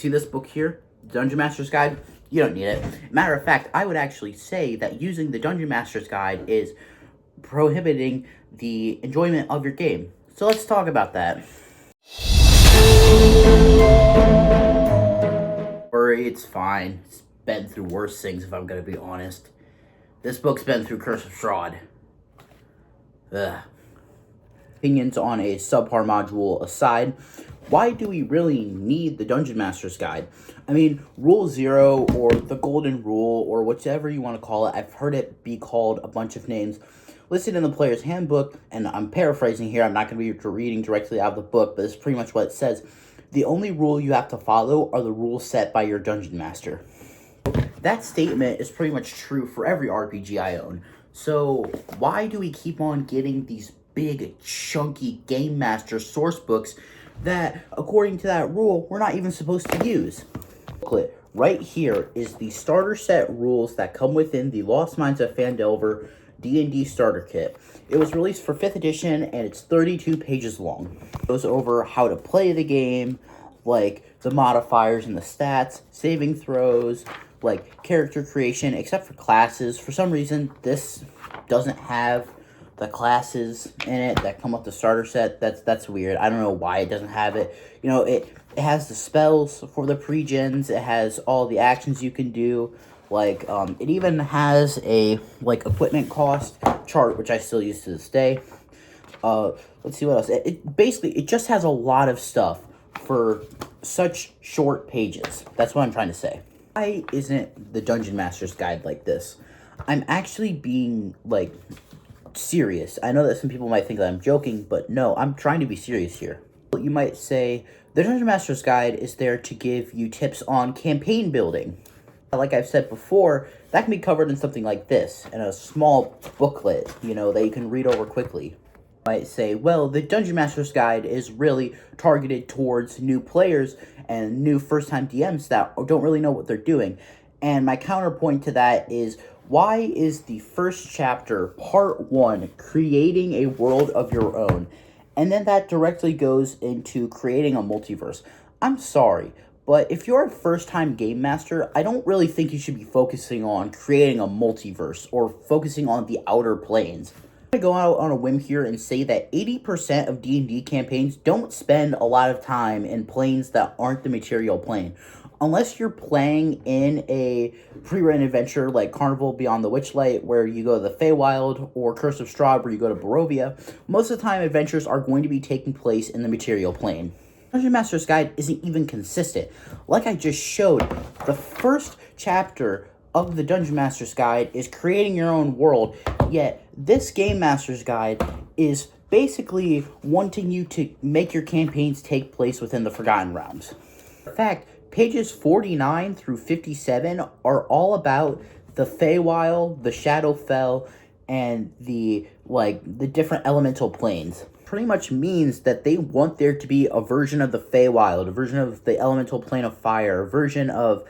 See this book here, Dungeon Master's Guide? You don't need it. Matter of fact, I would actually say that using the Dungeon Master's Guide is prohibiting the enjoyment of your game. So let's talk about that. Worry, it's fine. It's been through worse things, if I'm gonna be honest. This book's been through Curse of Strahd. Ugh. Opinions on a subpar module aside, why do we really need the Dungeon Master's Guide? I mean, Rule 0 or the Golden Rule or whichever you want to call it, I've heard it be called a bunch of names, listed in the Player's Handbook, and I'm paraphrasing here, I'm not going to be reading directly out of the book, but it's pretty much what it says. The only rule you have to follow are the rules set by your Dungeon Master. That statement is pretty much true for every RPG I own. So why do we keep on getting these big, chunky Game Master source books that, according to that rule, we're not even supposed to use? Booklet right here is the starter set rules that come within the Lost Mines of Phandelver D&D starter kit. It was released for 5th edition and it's 32 pages long. It goes over how to play the game, like the modifiers and the stats, saving throws, like character creation, except for classes. For some reason, this doesn't have the classes in it that come with the starter set. That's weird. I don't know why it doesn't have it. You know, it has the spells for the pre-gens. It has all the actions you can do. Like, it even has a, like, equipment cost chart, which I still use to this day. Let's see what else. It basically, it just has a lot of stuff for such short pages. That's what I'm trying to say. Why isn't the Dungeon Master's Guide like this? I'm actually being, like, serious. I know that some people might think that I'm joking, but no, I'm trying to be serious here. You might say, the Dungeon Master's Guide is there to give you tips on campaign building. Like I've said before, that can be covered in something like this, in a small booklet, you know, that you can read over quickly. You might say, well, the Dungeon Master's Guide is really targeted towards new players and new first-time DMs that don't really know what they're doing. And my counterpoint to that is, why is the first chapter, part 1, creating a world of your own, and then that directly goes into creating a multiverse? I'm sorry, but if you're a first-time game master, I don't really think you should be focusing on creating a multiverse or focusing on the outer planes. I'm going to go out on a whim here and say that 80% of D&D campaigns don't spend a lot of time in planes that aren't the material plane. Unless you're playing in a pre-written adventure like Carnival Beyond the Witchlight, where you go to the Feywild, or Curse of Strahd, where you go to Barovia, most of the time adventures are going to be taking place in the material plane. Dungeon Master's Guide isn't even consistent. Like I just showed, the first chapter of the Dungeon Master's Guide is creating your own world, yet this Game Master's Guide is basically wanting you to make your campaigns take place within the Forgotten Realms. In fact, pages 49 through 57 are all about the Feywild, the Shadowfell, and the different elemental planes. Pretty much means that they want there to be a version of the Feywild, a version of the elemental plane of fire, a version of,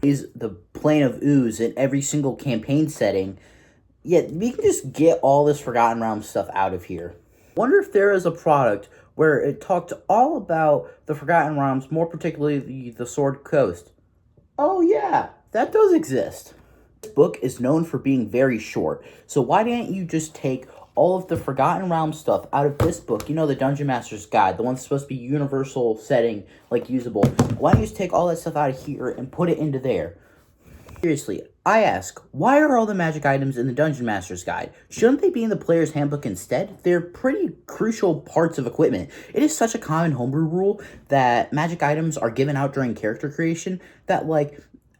is the plane of ooze in every single campaign setting. Yet, we can just get all this Forgotten Realms stuff out of here. Wonder if there is a product where it talked all about the Forgotten Realms, more particularly the Sword Coast. Oh yeah, that does exist. This book is known for being very short, so why didn't you just take all of the Forgotten Realms stuff out of this book? You know, the Dungeon Master's Guide, the one that's supposed to be universal setting, like usable. Why don't you just take all that stuff out of here and put it into there? Seriously, I ask, why are all the magic items in the Dungeon Master's Guide? Shouldn't they be in the Player's Handbook instead? They're pretty crucial parts of equipment. It is such a common homebrew rule that magic items are given out during character creation that,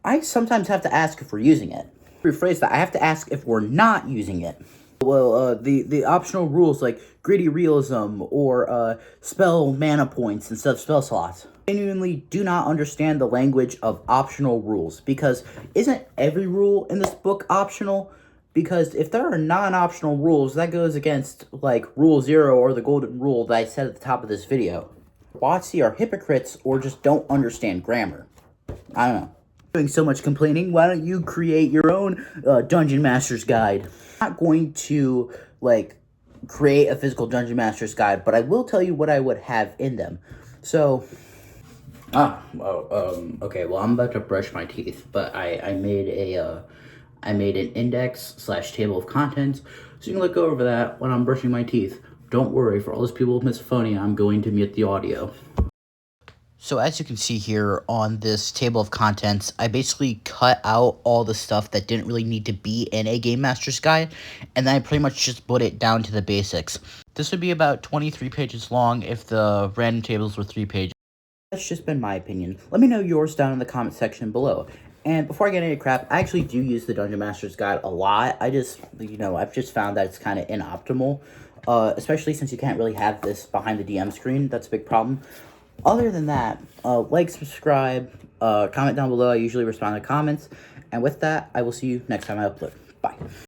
I sometimes have to ask if we're using it. Rephrase that, I have to ask if we're not using it. Well, the optional rules like gritty realism or spell mana points instead of spell slots. I genuinely do not understand the language of optional rules, because isn't every rule in this book optional? Because if there are non-optional rules, that goes against, Rule 0 or the Golden Rule that I said at the top of this video. WotC are hypocrites or just don't understand grammar. I don't know. Doing so much complaining, why don't you create your own Dungeon Master's Guide? I'm not going to, create a physical Dungeon Master's Guide, but I will tell you what I would have in them. So, Okay, well, I'm about to brush my teeth, but I made I made an index slash table of contents, so you can look over that when I'm brushing my teeth. Don't worry, for all those people with misophonia, I'm going to mute the audio. So as you can see here on this table of contents, I basically cut out all the stuff that didn't really need to be in a Game Master's Guide, and then I pretty much just put it down to the basics. This would be about 23 pages long if the random tables were 3 pages. That's just been my opinion. Let me know yours down in the comment section below. And before I get into crap, I actually do use the Dungeon Master's Guide a lot. I've just found that it's kind of inoptimal, especially since you can't really have this behind the DM screen. That's a big problem. Other than that, like, subscribe, comment down below. I usually respond to comments. And with that, I will see you next time I upload. Bye.